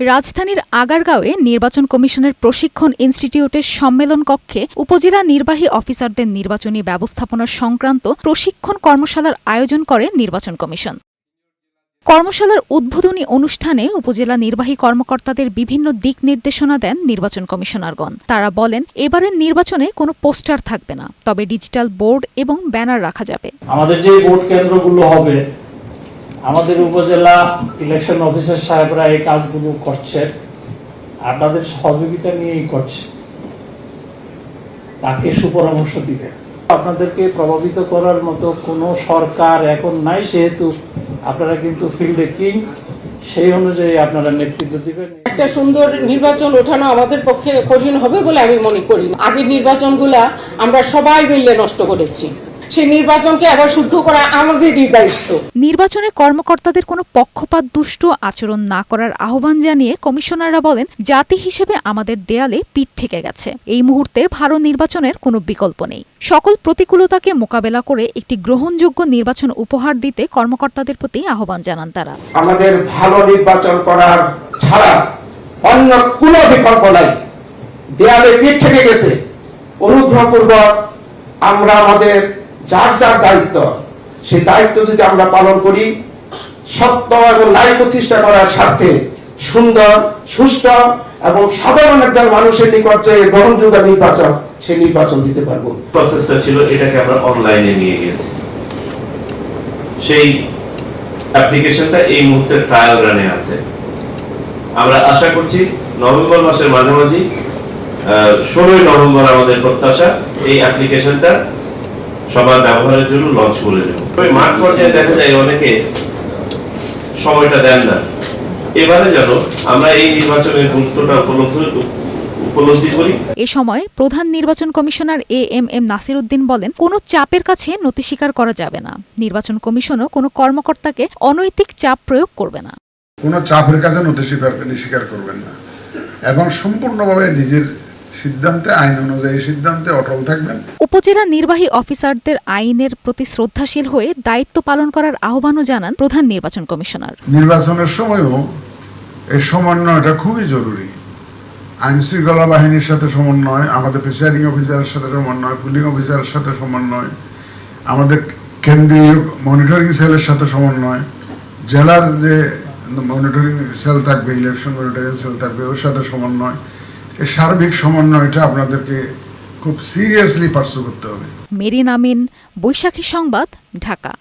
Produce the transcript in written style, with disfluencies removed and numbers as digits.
রাজধানীর আগারগাঁওয়ে নির্বাচন কমিশনের প্রশিক্ষণ ইনস্টিটিউটের সম্মেলন কক্ষে উপজেলা নির্বাহী অফিসারদের নির্বাচনী ব্যবস্থাপনা সংক্রান্ত প্রশিক্ষণ কর্মশালার আয়োজন করে নির্বাচন কমিশন। কর্মশালার উদ্বোধনী অনুষ্ঠানে উপজেলা নির্বাহী কর্মকর্তাদের বিভিন্ন দিক নির্দেশনা দেন নির্বাচন কমিশনারগণ। তারা বলেন, এবারের নির্বাচনে কোনো পোস্টার থাকবে না, তবে ডিজিটাল বোর্ড এবং ব্যানার রাখা যাবে। আমাদের যে ভোট কেন্দ্রগুলো হবে, আমাদের উপজেলা ইলেকশন অফিসার সাহেবরা এই কাজগুলো করছে, আপনাদের সহযোগিতা নিয়েই করছে, তাকে সুপরামর্শ দিবে। আপনাদেরকে প্রভাবিত করার মতো কোনো সরকার এখন নাই, সেহেতু আপনারা কিন্তু ফিল্ডে কিং, সেই অনুযায়ী আপনারা নেতৃত্ব দিবেন। একটা সুন্দর নির্বাচন ওঠানো আমাদের পক্ষে কঠিন হবে বলে আমি মনে করি। আগের নির্বাচনগুলা আমরা সবাই মিলে নষ্ট করেছি, সেই নির্বাচনকে আবার শুদ্ধ করা আমাদেরই দায়িত্ব। নির্বাচনে কর্মকর্তাদের কোনো পক্ষপাত দুষ্ট আচরণ না করার আহ্বান জানিয়ে কমিশনাররা বলেন, জাতি হিসেবে আমাদের দেয়ালে পিঠ ঠেকে গেছে। এই মুহূর্তে ভালো নির্বাচনের কোনো বিকল্প নেই। সকল প্রতিকূলতাকে মোকাবেলা করে একটি গ্রহণযোগ্য নির্বাচন উপহার দিতে কর্মকর্তাদের প্রতি আহ্বান জানান তারা। আমাদের ভালো নির্বাচন করার ছাড়া অন্য কোনো বিকল্প নাই। দেয়ালে পিঠ ঠেকে গেছে। অনুগ্রহপূর্বক আমরা আমাদের যার যার দায়িত্ব, সেই দায়িত্ব যদি আমরা পালন করি, সত্য এবং ন্যায় প্রতিষ্ঠা করার স্বার্থে সুন্দর, সুষ্ঠু এবং সাধারণ একজন মানুষের নিকট যে গ্রহণযোগ্য নির্বাচন, সেই নির্বাচন দিতে পারবো। প্রসেসটা ছিল, এটাকে আমরা অনলাইনে নিয়ে গেছি। সেই অ্যাপ্লিকেশনটা এই মুহূর্তে ট্রায়াল রানে আছে। আমরা আশা করছি নভেম্বর মাসের মাঝামাঝি 16 নভেম্বর আমাদের প্রত্যাশা এই অ্যাপ্লিকেশনটা সবার ব্যবহারের জন্য লঞ্চ করে দেব। মাঠ পর্যায়ে দেখা যায় অনেকে সময়টা দেন না। এবারে যেন আমরা এই নির্বাচনের গুরুত্বটা উপলব্ধি করি। এ সময় প্রধান নির্বাচন কমিশনার এএমএম নাসির উদ্দিন বলেন, কোনো চাপের কাছে নতি স্বীকার করা যাবে না। নির্বাচন কমিশনও কোনো কর্মকর্তাকে অনৈতিক চাপ প্রয়োগ করবে না। কোনো চাপের কাছে নতি স্বীকার করবেন না এবং সম্পূর্ণভাবে নিজের সিদ্ধান্তে, আইন অনুযায়ী সিদ্ধান্তে অটল থাকবেন। উপজেলা নির্বাহী অফিসারদের আইনের প্রতি শ্রদ্ধাশীল হয়ে দায়িত্ব পালন করার আহ্বানও জানান প্রধান নির্বাচন কমিশনার। নির্বাচনের সময়ও এই সমন্বয়টা খুবই জরুরি। আইন শৃঙ্খলা বাহিনীর সাথে সমন্বয়, আমাদের প্রিসাইডিং অফিসারের সাথে সমন্বয়, পুলিং অফিসারের সাথে সমন্বয়, আমাদের কেন্দ্রীয় মনিটরিং সেলের সাথে সমন্বয়, জেলার যে মনিটরিং সেল থাকবে, ইলেকশন মনিটরিং সেল থাকবে, ওর সাথে সমন্বয়। এই সার্বিক সমন্বয়টা আপনাদেরকে খুব সিরিয়াসলি পার্সু করতে হবে। মেরিন আমিন, বৈশাখী সংবাদ, ঢাকা।